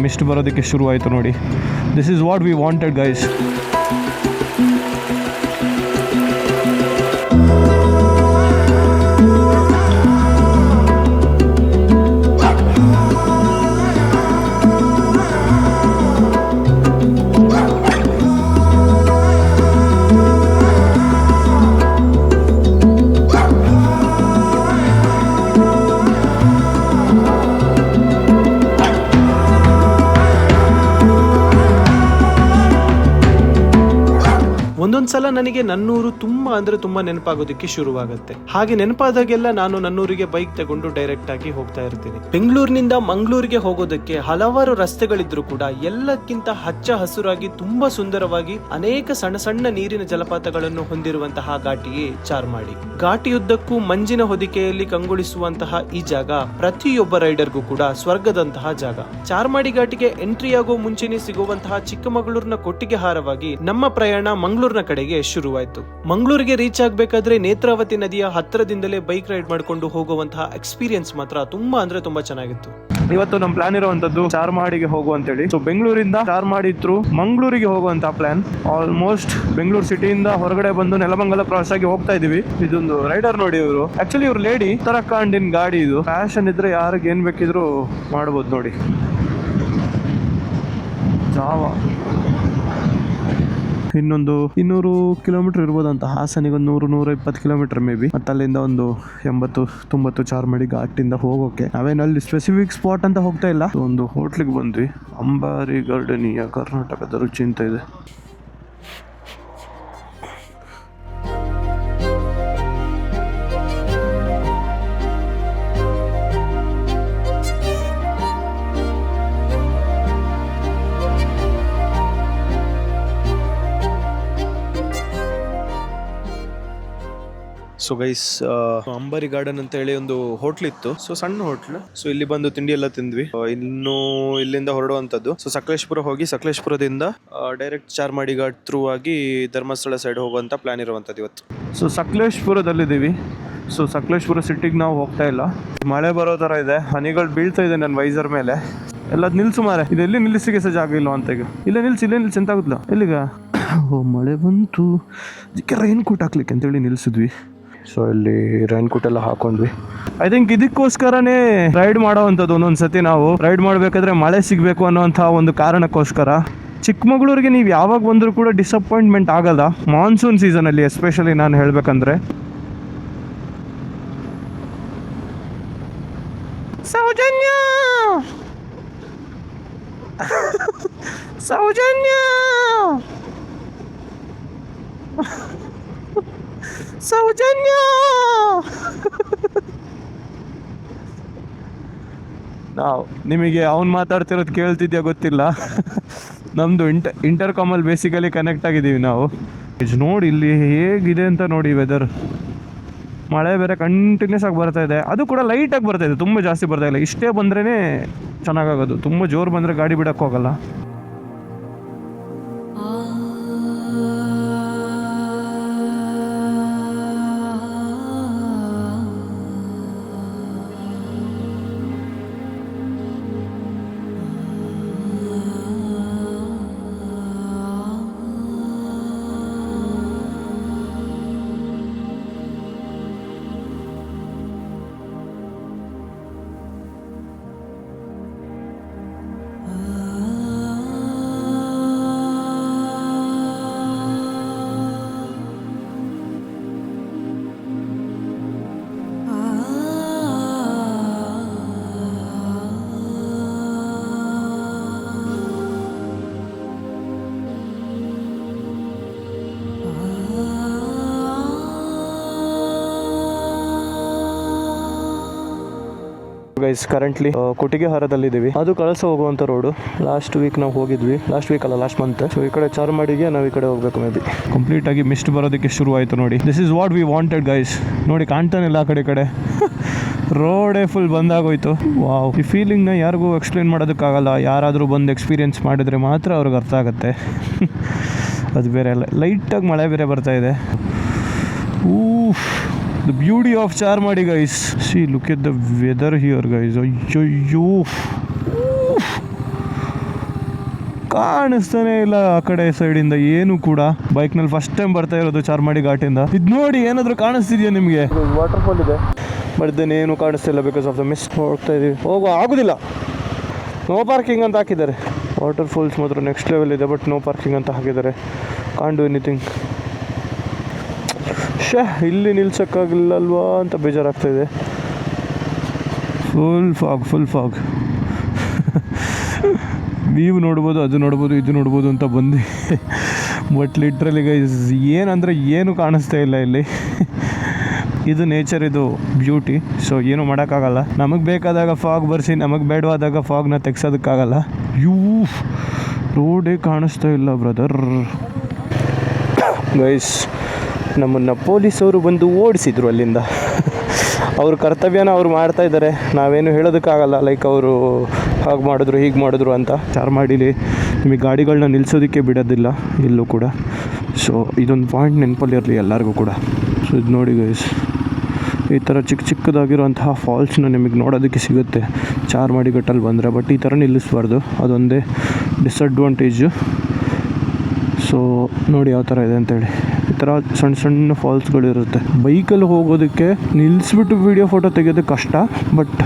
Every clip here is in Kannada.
ಮಿಸ್ಟ್ ಬರೋದಕ್ಕೆ ಶುರುವಾಯಿತು ನೋಡಿ. This is what we wanted guys. ಒಂದೊಂದ್ಸಲ ನನಗೆ ನನ್ನೂರು ತುಂಬಾ ಅಂದ್ರೆ ತುಂಬಾ ನೆನಪಾಗೋದಕ್ಕೆ ಶುರುವಾಗುತ್ತೆ. ಹಾಗೆ ನೆನಪಾದಾಗೆಲ್ಲ ನಾನು ನನ್ನೂರಿಗೆ ಬೈಕ್ ತಗೊಂಡು ಡೈರೆಕ್ಟ್ ಆಗಿ ಹೋಗ್ತಾ ಇರ್ತೀನಿ. ಬೆಂಗಳೂರಿನಿಂದ ಮಂಗಳೂರಿಗೆ ಹೋಗೋದಕ್ಕೆ ಹಲವಾರು ರಸ್ತೆಗಳಿದ್ರು ಕೂಡ ಎಲ್ಲಕ್ಕಿಂತ ಹಚ್ಚ ಹಸುರಾಗಿ ತುಂಬಾ ಸುಂದರವಾಗಿ ಅನೇಕ ಸಣ್ಣ ಸಣ್ಣ ನೀರಿನ ಜಲಪಾತಗಳನ್ನು ಹೊಂದಿರುವಂತಹ ಘಾಟಿಯೇ ಚಾರ್ಮಾಡಿ. ಘಾಟಿಯುದ್ದಕ್ಕೂ ಮಂಜಿನ ಹೊದಿಕೆಯಲ್ಲಿ ಕಂಗೊಳಿಸುವಂತಹ ಈ ಜಾಗ ಪ್ರತಿಯೊಬ್ಬ ರೈಡರ್ಗೂ ಕೂಡ ಸ್ವರ್ಗದಂತಹ ಜಾಗ. ಚಾರ್ಮಾಡಿ ಘಾಟಿಗೆ ಎಂಟ್ರಿ ಆಗೋ ಮುಂಚೆನೆ ಸಿಗುವಂತಹ ಚಿಕ್ಕಮಗಳೂರಿನ ಕೊಟ್ಟಿಗೆ ಹಾರವಾಗಿ ನಮ್ಮ ಪ್ರಯಾಣ ಮಂಗಳೂರಿನ ಕಡೆಗೆ ಶುರುವಾಯಿತು. ಮಂಗಳೂರಿಗೆ ರೀಚ್ ಆಗಬೇಕಾದ್ರೆ ನೇತ್ರಾವತಿ ನದಿಯ ಹತ್ತಿರದಿಂದಲೇ ಬೈಕ್ ರೈಡ್ ಮಾಡಿಕೊಂಡು ಹೋಗುವಂತಹ ಎಕ್ಸ್ಪೀರಿಯನ್ಸ್ ಮಾತ್ರ ತುಂಬಾ ಅಂದ್ರೆ ತುಂಬಾ ಚೆನ್ನಾಗಿತ್ತು. ಇವತ್ತು ನಮ್ಮ ಪ್ಲಾನ್ ಇರುವಂತದ್ದು ಚಾರ್ಮಾಡಿಗೆ ಹೋಗುವಂತೇಳಿ. ಸೊ ಬೆಂಗಳೂರಿಂದ ಚಾರ್ಮಾಡಿ ಥ್ರೂ ಮಂಗಳೂರಿಗೆ ಹೋಗುವಂತ ಪ್ಲಾನ್. ಆಲ್ಮೋಸ್ಟ್ ಬೆಂಗಳೂರು ಸಿಟಿಯಿಂದ ಹೊರಗಡೆ ಬಂದು ನೆಲಮಂಗಲ ಕ್ರಾಸ್ ಆಗಿ ಹೋಗ್ತಾ ಇದೀವಿ. ಇದೊಂದು ರೈಡರ್ ನೋಡಿ, ಇವರು ಆಕ್ಚುಲಿ ಇವ್ರು ಲೇಡಿ. ಉತ್ತರಾಖಂಡಿನ ಗಾಡಿ ಇದು. ಫ್ಯಾಷನ್ ಇದ್ರೆ ಯಾರಿಗೆ ಏನ್ ಬೇಕಿದ್ರು ಮಾಡ್ಬೋದು ನೋಡಿ. ಜಾವಾ ಇನ್ನೊಂದು 200 ಕಿಲೋಮೀಟರ್ ಇರ್ಬೋದಂತ. ಹಾಸನಿಗೆ ಒಂದು 100-120 ಕಿಲೋಮೀಟರ್ ಮೇ ಬಿ. ಮತ್ತೆ ಅಲ್ಲಿಂದ ಒಂದು 80-90 ಚಾರ್ಮಾಡಿ ಘಾಟಿಂದ ಹೋಗೋಕೆ. ನಾವೇನಲ್ಲಿ ಸ್ಪೆಸಿಫಿಕ್ ಸ್ಪಾಟ್ ಅಂತ ಹೋಗ್ತಾ ಇಲ್ಲ. ಒಂದು ಹೋಟ್ಲಿಗೆ ಬಂದ್ವಿ. ಅಂಬಾರಿ ಗಾರ್ಡನಿಯ ಕರ್ನಾಟಕದ ರುಚಿ ಅಂತ ಇದೆ. ಸೊ ಗೈಸ್, ಅಂಬಾರಿ ಗಾರ್ಡನ್ ಅಂತ ಹೇಳಿ ಒಂದು ಹೋಟ್ಲ್ ಇತ್ತು. ಸೊ ಸಣ್ಣ ಹೋಟ್ಲ್. ಸೊ ಇಲ್ಲಿ ಬಂದು ತಿಂಡಿ ಎಲ್ಲ ತಿಂದ್ವಿ. ಇನ್ನು ಇಲ್ಲಿಂದ ಹೊರಡುವಂತದ್ದು. ಸೊ ಸಕಲೇಶ್ಪುರ ಹೋಗಿ ಸಕಲೇಶ್ಪುರದಿಂದ ಡೈರೆಕ್ಟ್ ಚಾರ್ಮಾಡಿ ಘಾಟ್ ಥ್ರೂ ಆಗಿ ಧರ್ಮಸ್ಥಳ ಸೈಡ್ ಹೋಗುವಂತ ಪ್ಲಾನ್ ಇರುವಂತದ್ದು ಇವತ್ತು. ಸೊ ಸಕಲೇಶ್ಪುರದಲ್ಲಿದ್ದೀವಿ. ಸೊ ಸಕಲೇಶ್ಪುರ ಸಿಟಿಗೆ ನಾವು ಹೋಗ್ತಾ ಇಲ್ಲ. ಮಳೆ ಬರೋ ತರ ಇದೆ. ಹನಿಗಳು ಬೀಳ್ತಾ ಇದೆ ನನ್ನ ವೈಸರ್ ಮೇಲೆ. ಎಲ್ಲ ನಿಲ್ಸು ಮಾರೆ. ಇದು ಎಲ್ಲಿ ನಿಲ್ಲಿಸಿಗೆ ಸಹ ಜಾಗ ಇಲ್ಲ ಅಂತ. ಈಗ ಇಲ್ಲೇ ನಿಲ್ಸಿ ಅಂತ ಆಗುದಿಲ್ಲ. ಎಲ್ಲಿಗ? ಓ ಮಳೆ ಬಂತು. ಇದಕ್ಕೆ ರೈನ್ ಕೋಟ್ ಹಾಕ್ಲಿಕ್ಕೆ ಅಂತೇಳಿ ನಿಲ್ಸಿದ್ವಿ. ಸೊ ಇಲ್ಲಿ ರೈನ್ ಕೋಟ್ ಎಲ್ಲ ಹಾಕೊಂಡ್ವಿ. ಐ ಥಿಂಕ್ ಇದಕ್ಕೋಸ್ಕರನೇ ರೈಡ್ ಮಾಡೋವಂಥದ್ದು. ಒಂದೊಂದ್ಸತಿ ನಾವು ರೈಡ್ ಮಾಡಬೇಕಾದ್ರೆ ಮಳೆ ಸಿಗಬೇಕು ಅನ್ನೋಂಥ ಒಂದು ಕಾರಣಕ್ಕೋಸ್ಕರ. ಚಿಕ್ಕಮಗಳೂರಿಗೆ ನೀವು ಯಾವಾಗ ಬಂದರೂ ಕೂಡ ಡಿಸಪಾಯಿಂಟ್ಮೆಂಟ್ ಆಗಲ್ಲ. ಮಾನ್ಸೂನ್ ಸೀಸನಲ್ಲಿ ಎಸ್ಪೆಷಲಿ ನಾನು ಹೇಳಬೇಕಂದ್ರೆ. ಸೌಜನ್ಯ ಸೌಜನ್ಯ ಸೌಜನ್ಯ ನಾವು ನಿಮಗೆ ಅವ್ನು ಮಾತಾಡ್ತಿರೋದು ಕೇಳ್ತಿದ್ಯಾ ಗೊತ್ತಿಲ್ಲ. ನಮ್ಮದು ಇಂಟರ್ಕಾಮಲ್ಲಿ ಬೇಸಿಕಲಿ ಕನೆಕ್ಟ್ ಆಗಿದ್ದೀವಿ ನಾವು. ನೋಡಿ ಇಲ್ಲಿ ಹೇಗಿದೆ ಅಂತ ನೋಡಿ ವೆದರ್. ಮಳೆ ಬೇರೆ ಕಂಟಿನ್ಯೂಸ್ ಆಗಿ ಬರ್ತಾ ಇದೆ. ಅದು ಕೂಡ ಲೈಟಾಗಿ ಬರ್ತಾ ಇದೆ, ತುಂಬ ಜಾಸ್ತಿ ಬರ್ತಾ ಇಲ್ಲ. ಇಷ್ಟೇ ಬಂದ್ರೇ ಚೆನ್ನಾಗಾಗೋದು. ತುಂಬ ಜೋರು ಬಂದರೆ ಗಾಡಿ ಬಿಡಕ್ಕೆ ಹೋಗಲ್ಲ. ಗೈಸ್ ಕರೆಂಟ್ಲಿ ಕೊಟ್ಟಿಗೆಹಾರದಲ್ಲಿದ್ದೀವಿ. ಅದು ಕಳಸ ಹೋಗುವಂಥ ರೋಡು. ಲಾಸ್ಟ್ ವೀಕ್ ನಾವು ಹೋಗಿದ್ವಿ. Last month. ಸೊ ಈ ಕಡೆ ಚಾರ್ಮಾಡಿಗೆ ನಾವು ಈ ಕಡೆ ಹೋಗ್ಬೇಕು. ಮೇ ಬಿ ಕಂಪ್ಲೀಟ್ ಆಗಿ ಮಿಸ್ಟ್ ಬರೋದಕ್ಕೆ ಶುರು ಆಯಿತು ನೋಡಿ. This is what we wanted guys. ನೋಡಿ ಕಾಣ್ತಾನಿಲ್ಲ ಆ ಕಡೆ ರೋಡೇ ಫುಲ್ ಬಂದಾಗೋಯ್ತು. ವಾವ್, ಈ ಫೀಲಿಂಗ್ನ ಯಾರಿಗೂ ಎಕ್ಸ್ಪ್ಲೇನ್ ಮಾಡೋದಕ್ಕಾಗಲ್ಲ. ಯಾರಾದರೂ ಬಂದು ಎಕ್ಸ್ಪೀರಿಯೆನ್ಸ್ ಮಾಡಿದರೆ ಮಾತ್ರ ಅವ್ರಿಗೆ ಅರ್ಥ ಆಗುತ್ತೆ. ಅದು ಬೇರೆ ಅಲ್ಲ. ಲೈಟಾಗಿ ಮಳೆ ಬೇರೆ ಬರ್ತಾ ಇದೆ. The beauty of Charmadi guys. See, look at the weather here guys. Ayyo. ಕಾಣಿಸ್ತಾನೆ ಇಲ್ಲ ಆ ಕಡೆ ಸೈಡಿಂದ ಏನು ಕೂಡ. ಬೈಕ್ನಲ್ಲಿ ಫಸ್ಟ್ ಟೈಮ್ ಬರ್ತಾ ಇರೋದು ಚಾರ್ಮಾಡಿ ಘಾಟಿಂದ. ಇದು ನೋಡಿ ಏನಾದರೂ ಕಾಣಿಸ್ತಿದ್ಯಾ ನಿಮಗೆ? ವಾಟರ್ ಫಾಲ್ ಇದೆ ಬಟ್ ಏನು ಕಾಣಿಸ್ತಿಲ್ಲ ಬಿಕಾಸ್ ಆಫ್ ದ ಮಿಸ್ಟ್. ಹೋಗ್ತಾ ಇದೀವಿ, ಆಗೋದಿಲ್ಲ. ನೋ ಪಾರ್ಕಿಂಗ್ ಅಂತ ಹಾಕಿದ್ದಾರೆ. ವಾಟರ್ ಫಾಲ್ಸ್ ಮಾತ್ರ ನೆಕ್ಸ್ಟ್ ಲೆವೆಲ್ ಇದೆ ಬಟ್ ನೋ ಪಾರ್ಕಿಂಗ್ ಅಂತ ಹಾಕಿದ್ದಾರೆ. Can't do anything. ಇಲ್ಲಿ ನಿಲ್ಸೋಕ್ಕಾಗಿಲ್ಲಲ್ವಾ ಅಂತ ಬೇಜಾರಾಗ್ತಾಯಿದೆ. ಫುಲ್ ಫಾಗ್ ನೀವು ನೋಡ್ಬೋದು, ಅದು ನೋಡ್ಬೋದು, ಇದು ನೋಡ್ಬೋದು ಅಂತ ಬಂದು ಬಟ್ ಲಿಟ್ರಲಿ ಗೈಸ್ ಏನಂದರೆ ಏನು ಕಾಣಿಸ್ತಾ ಇಲ್ಲ ಇಲ್ಲಿ. ಇದು ನೇಚರ್, ಇದು ಬ್ಯೂಟಿ. ಸೊ ಏನು ಮಾಡೋಕ್ಕಾಗಲ್ಲ. ನಮಗೆ ಬೇಕಾದಾಗ ಫಾಗ್ ಬರ್ಸಿ, ನಮಗೆ ಬೇಡವಾದಾಗ ಫಾಗ್ನ ತೆಗ್ಸೋದಕ್ಕಾಗಲ್ಲ. ರೋಡೇ ಕಾಣಿಸ್ತಾ ಇಲ್ಲ ಬ್ರದರ್. ಗೈಸ್ ನಮ್ಮನ್ನು ಪೊಲೀಸವರು ಬಂದು ಓಡಿಸಿದ್ರು ಅಲ್ಲಿಂದ. ಅವ್ರ ಕರ್ತವ್ಯನ ಅವ್ರು ಮಾಡ್ತಾ ಇದ್ದಾರೆ, ನಾವೇನು ಹೇಳೋದಕ್ಕಾಗಲ್ಲ. ಲೈಕ್ ಅವರು ಹಾಗೆ ಮಾಡಿದ್ರು ಹೀಗೆ ಮಾಡಿದ್ರು ಅಂತ. ಚಾರ್ಮಾಡಿಲಿ ನಿಮಗೆ ಗಾಡಿಗಳನ್ನ ನಿಲ್ಲಿಸೋದಕ್ಕೆ ಬಿಡೋದಿಲ್ಲ ಎಲ್ಲೂ ಕೂಡ. ಸೊ ಇದೊಂದು ಪಾಯಿಂಟ್ ನೆನಪಲ್ಲಿರಲಿ ಎಲ್ಲರಿಗೂ ಕೂಡ. ಸೊ ಇದು ನೋಡಿ ಗೈಸ್, ಈ ಥರ ಚಿಕ್ಕದಾಗಿರುವಂತಹ ಫಾಲ್ಸ್ನ ನಿಮಗೆ ನೋಡೋದಕ್ಕೆ ಸಿಗುತ್ತೆ ಚಾರ್ಮಾಡಿ ಘಟ್ಟಲ್ಲಿ ಬಂದರೆ. ಬಟ್ ಈ ಥರ ನಿಲ್ಲಿಸಬಾರ್ದು, ಅದೊಂದೇ ಡಿಸಡ್ವಾಂಟೇಜು. ಸೊ ನೋಡಿ ಯಾವ ಥರ ಇದೆ ಅಂತೇಳಿ. ಈ ಥರ ಸಣ್ಣ ಸಣ್ಣ ಫಾಲ್ಸ್ಗಳಿರುತ್ತೆ. ಬೈಕಲ್ಲಿ ಹೋಗೋದಕ್ಕೆ ನಿಲ್ಲಿಸ್ಬಿಟ್ಟು ವೀಡಿಯೋ ಫೋಟೋ ತೆಗೆಯೋದು ಕಷ್ಟ, ಬಟ್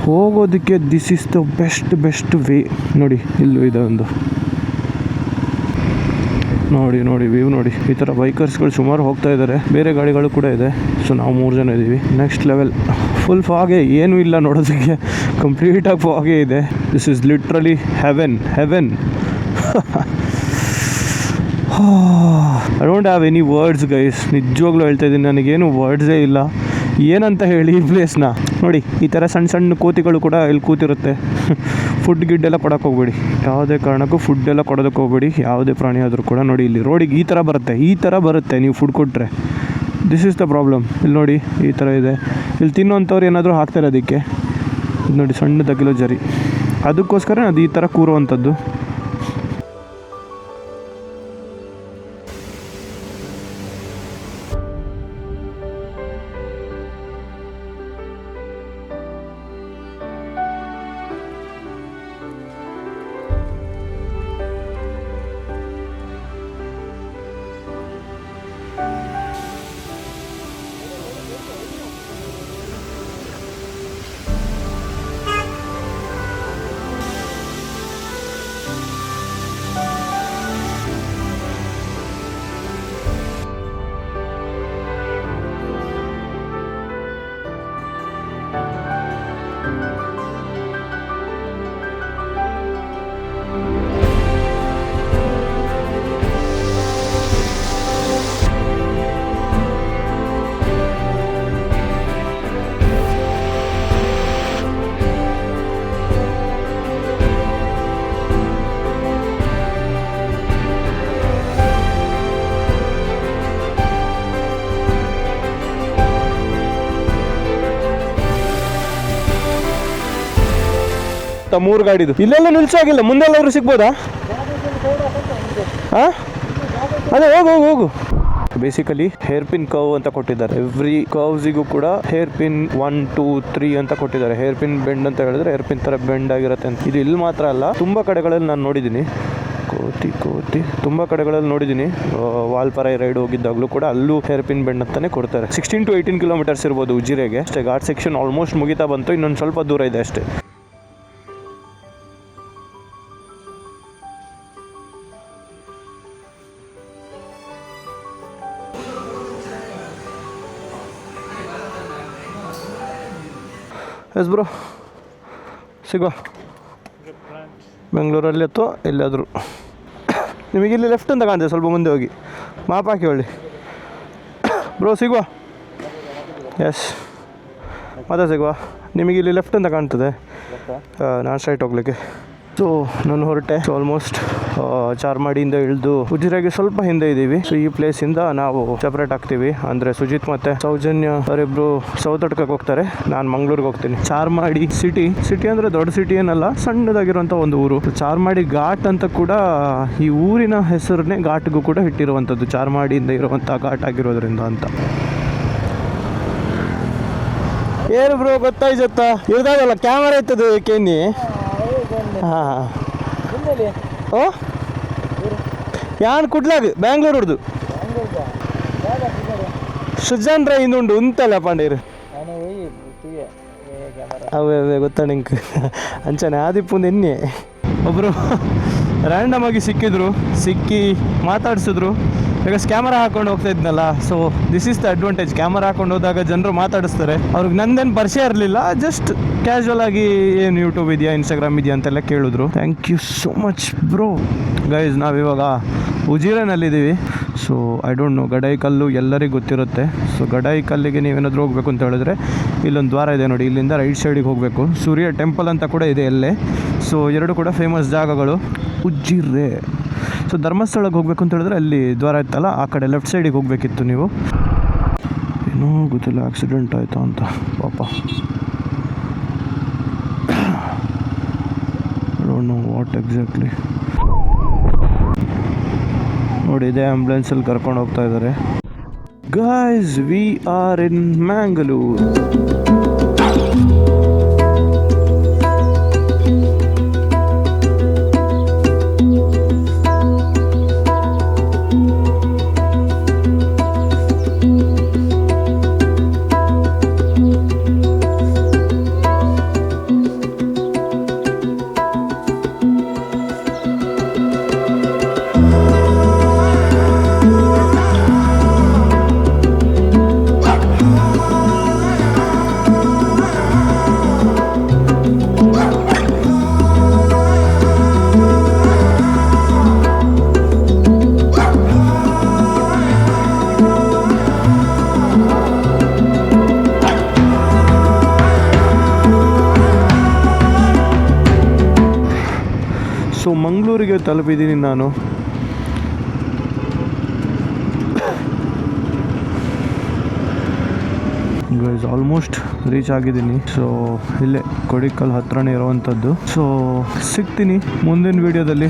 ಹೋಗೋದಕ್ಕೆ this is the best way. ನೋಡಿ ಇಲ್ಲೂ ಇದೆ ಒಂದು, ನೋಡಿ ವ್ಯೂ ನೋಡಿ. ಈ ಥರ ಬೈಕರ್ಸ್ಗಳು ಸುಮಾರು ಹೋಗ್ತಾ ಇದ್ದಾರೆ, ಬೇರೆ ಗಾಡಿಗಳು ಕೂಡ ಇದೆ. ಸೊ ನಾವು 3 ಜನ ಇದ್ದೀವಿ. Next level. ಫುಲ್ ಫಾಗೆ, ಏನೂ ಇಲ್ಲ ನೋಡೋದಕ್ಕೆ, ಕಂಪ್ಲೀಟಾಗಿ ಫಾಗೇ ಇದೆ. This is literally Heaven. I don't have any words guys. ನಿಜವಾಗ್ಲೂ ಹೇಳ್ತಾ ಇದ್ದೀನಿ, ನನಗೇನು ವರ್ಡ್ಸೇ ಇಲ್ಲ. ಏನಂತ ಹೇಳಿ ಈ ಪ್ಲೇಸ್ನ. ನೋಡಿ ಈ ಥರ ಸಣ್ಣ ಕೋತಿಗಳು ಕೂಡ ಇಲ್ಲಿ ಕೂತಿರುತ್ತೆ. ಫುಡ್ ಗಿಡ್ಡೆಲ್ಲ ಕೊಡೋಕೆ ಹೋಗ್ಬೇಡಿ, ಯಾವುದೇ ಕಾರಣಕ್ಕೂ ಫುಡ್ ಎಲ್ಲ ಕೊಡೋದಕ್ಕೆ ಹೋಗ್ಬೇಡಿ. ಯಾವುದೇ ಪ್ರಾಣಿ ಆದರೂ ಕೂಡ ನೋಡಿ ಇಲ್ಲಿ ರೋಡಿಗೆ ಈ ಥರ ಬರುತ್ತೆ ನೀವು ಫುಡ್ ಕೊಟ್ಟರೆ. This is the problem. ಇಲ್ಲಿ ನೋಡಿ ಈ ಥರ ಇದೆ. ಇಲ್ಲಿ ತಿನ್ನೋವಂಥವ್ರು ಏನಾದರೂ ಹಾಕ್ತಾರೆ ಅದಕ್ಕೆ. ಇದು ನೋಡಿ ಸಣ್ಣದಾಗಿರೋ ಜರಿ, ಅದಕ್ಕೋಸ್ಕರ ಅದು ಈ ಥರ ಕೂರುವಂಥದ್ದು. ಅಂತ 3 ಗಾಡಿದು. ಇಲ್ಲೆಲ್ಲ ನಿಲ್ಸಾಗಿಲ್ಲ, ಮುಂದೆಲ್ಲವರು ಸಿಗ್ಬೋದಾ? ಹಾಂ, ಅದೇ ಹೋಗು. ಬೇಸಿಕಲಿ ಹೇರ್ ಪಿನ್ ಕರ್ವ್ ಅಂತ ಕೊಟ್ಟಿದ್ದಾರೆ. ಎವ್ರಿ ಕರ್ವ್ಸಿಗೂ ಕೂಡ ಹೇರ್ ಪಿನ್ 1, 2, 3 ಅಂತ ಕೊಟ್ಟಿದ್ದಾರೆ. ಹೇರ್ ಪಿನ್ ಬೆಂಡ್ ಅಂತ ಹೇಳಿದ್ರೆ ಹೇರ್ ಪಿನ್ ಥರ ಬೆಂಡ್ ಆಗಿರುತ್ತೆ ಅಂತ. ಇದು ಇಲ್ಲಿ ಮಾತ್ರ ಅಲ್ಲ, ತುಂಬ ಕಡೆಗಳಲ್ಲಿ ನಾನು ನೋಡಿದ್ದೀನಿ. ಕೋತಿ ತುಂಬ ಕಡೆಗಳಲ್ಲಿ ನೋಡಿದ್ದೀನಿ. ವಾಲ್ಪಾರೈ ರೈಡ್ ಹೋಗಿದ್ದಾಗಲೂ ಕೂಡ ಅಲ್ಲೂ ಹೇರ್ ಪಿನ್ ಬೆಂಡ್ ಅಂತಾನೆ ಕೊಡ್ತಾರೆ. 16 to 18 ಕಿಲೋಮೀಟರ್ಸ್ ಇರ್ಬೋದು ಉಜಿರೆಗೆ ಅಷ್ಟೇ. ಘಾಟ್ ಸೆಕ್ಷನ್ ಆಲ್ಮೋಸ್ಟ್ ಮುಗಿತಾ ಬಂತು, ಇನ್ನೊಂದು ಸ್ವಲ್ಪ ದೂರ ಇದೆ ಅಷ್ಟೇ. ಎಸ್ ಬ್ರೋ, ಸಿಗುವ ಬೆಂಗಳೂರಲ್ಲಿ ಅಥವಾ ಎಲ್ಲಾದರೂ. ನಿಮಗಿಲ್ಲಿ ಲೆಫ್ಟ್ ಅಂತ ಕಾಣ್ತದೆ, ಸ್ವಲ್ಪ ಮುಂದೆ ಹೋಗಿ ಮಾಪ್ ಹಾಕಿ ಹೊಳ್ಳಿ ಬ್ರೋ. ಸಿಗುವ, ಎಸ್ ಮತ್ತೆ ಸಿಗುವ. ನಿಮಗಿಲ್ಲಿ ಲೆಫ್ಟ್ ಅಂತ ಕಾಣ್ತದೆ, ನಾನು ಸ್ಟ್ರೈಟ್ ಹೋಗ್ಲಿಕ್ಕೆ. ಸೊ ನಾನು ಹೊರಟೆ. ಸೊ ಆಲ್ಮೋಸ್ಟ್ ಚಾರ್ಮಾಡಿಯಿಂದ ಇಳಿದು ಉಜಿರೆಗೆ ಸ್ವಲ್ಪ ಹಿಂದೆ ಇದ್ದೀವಿ. ಸೊ ಈ ಪ್ಲೇಸಿಂದ ನಾವು ಸೆಪರೇಟ್ ಆಗ್ತೀವಿ. ಅಂದರೆ ಸುಜಿತ್ ಮತ್ತು ಸೌಜನ್ಯ ಅವರಿಬ್ರು ಸೌತಡ್ಕಕ್ಕೆ ಹೋಗ್ತಾರೆ, ನಾನು ಮಂಗ್ಳೂರಿಗೆ ಹೋಗ್ತೀನಿ. ಚಾರ್ಮಾಡಿ ಸಿಟಿ ಅಂದರೆ ದೊಡ್ಡ ಸಿಟಿ ಏನಲ್ಲ, ಸಣ್ಣದಾಗಿರುವಂಥ ಒಂದು ಊರು. ಚಾರ್ಮಾಡಿ ಘಾಟ್ ಅಂತ ಕೂಡ ಈ ಊರಿನ ಹೆಸರನ್ನೇ ಘಾಟ್ಗೂ ಕೂಡ ಇಟ್ಟಿರುವಂಥದ್ದು, ಚಾರ್ಮಾಡಿಯಿಂದ ಇರುವಂಥ ಘಾಟ್ ಆಗಿರೋದ್ರಿಂದ ಅಂತ. ಏನು ಬ್ರೋ ಗೊತ್ತಾಯ್ತಾ? ಇರ್ದಾಗಲ್ಲ ಕ್ಯಾಮರಾ ಇರ್ತದೆ ಕೇನಿ. ಹಾಂ ಓ ಯಾನ್ ಕುಡ್ಲಾಗ ಬ್ಯಾಂಗ್ಳೂರ್ದು ಸುಜಾನ್ ರೈ ಇಂದುಂಡು ಉಂತಲ್ಲ ಪಾಂಡೇರು ಅವೇ ಅವೇ ಗೊತ್ತಾ ನಿಂಗೆ ಅಂಚನೆ ಆದಿಪ್ಪುಂದು ಎಣ್ಣೆ ಒಬ್ಬರು ರ್ಯಾಂಡಮ್ ಆಗಿ ಸಿಕ್ಕಿ ಮಾತಾಡ್ಸಿದ್ರು. ಬಿಕಾಸ್ ಕ್ಯಾಮರಾ ಹಾಕೊಂಡು ಹೋಗ್ತಾ ಇದ್ನಲ್ಲ, so this is the advantage. Camera ಹಾಕೊಂಡು ಹೋದಾಗ ಜನರು ಮಾತಾಡಿಸ್ತಾರೆ. ಅವ್ರಿಗೆ ನಂದೇನು ಪರಿಚಯ ಇರಲಿಲ್ಲ, ಜಸ್ಟ್ ಕ್ಯಾಶುವಲ್ ಆಗಿ ಏನು ಯೂಟ್ಯೂಬ್ ಇದೆಯಾ ಇನ್ಸ್ಟಾಗ್ರಾಮ್ ಇದೆಯಾ ಅಂತೆಲ್ಲ ಕೇಳಿದ್ರು. Thank you so much bro. Guys ನಾವಿವಾಗ ಉಜಿರೆನಲ್ಲಿದ್ದೀವಿ. So I don't know, Gadaikallu ಎಲ್ಲರಿಗೂ ಗೊತ್ತಿರುತ್ತೆ. ಸೊ ಗಡಾಯಿಕಲ್ಲಿಗೆ ನೀವೇನಾದರೂ ಹೋಗಬೇಕು ಅಂತ ಹೇಳಿದ್ರೆ ಇಲ್ಲೊಂದು ದ್ವಾರ ಇದೆ ನೋಡಿ, ಇಲ್ಲಿಂದ ರೈಟ್ ಸೈಡಿಗೆ ಹೋಗಬೇಕು. ಸೂರ್ಯ ಟೆಂಪಲ್ ಅಂತ ಕೂಡ ಇದೆ ಅಲ್ಲೇ. ಸೊ ಎರಡು ಕೂಡ ಫೇಮಸ್ ಜಾಗಗಳು ಉಜಿರೆ. ಸೊ ಧರ್ಮಸ್ಥಳಕ್ಕೆ ಹೋಗ್ಬೇಕು ಅಂತ ಹೇಳಿದ್ರೆ ಅಲ್ಲಿ ದ್ವಾರ ಇತ್ತಲ್ಲ, ಆ ಕಡೆ ಲೆಫ್ಟ್ ಸೈಡಿಗೆ ಹೋಗಬೇಕಿತ್ತು ನೀವು. ಏನೋ ಗೊತ್ತಿಲ್ಲ ಆಕ್ಸಿಡೆಂಟ್ ಆಯಿತಾ ಅಂತ ಪಾಪ. I don't know what exactly. ನೋಡಿ ಇದೇ ಆ್ಯಂಬುಲೆನ್ಸಲ್ಲಿ ಕರ್ಕೊಂಡು ಹೋಗ್ತಾ ಇದ್ದಾರೆ. Guys we are in Mangalore. So ಮಂಗಳೂರಿಗೆ ತಲುಪಿದ್ದೀನಿ ನಾನು. ಗೈಸ್ ಆಲ್ಮೋಸ್ಟ್ ರೀಚ್ ಆಗಿದ್ದೀನಿ. ಸೊ ಇಲ್ಲೇ ಕೊಡಿಕಲ್ ಹತ್ರನೇ ಇರುವಂಥದ್ದು. ಸೊ ಸಿಗ್ತೀನಿ ಮುಂದಿನ ವಿಡಿಯೋದಲ್ಲಿ.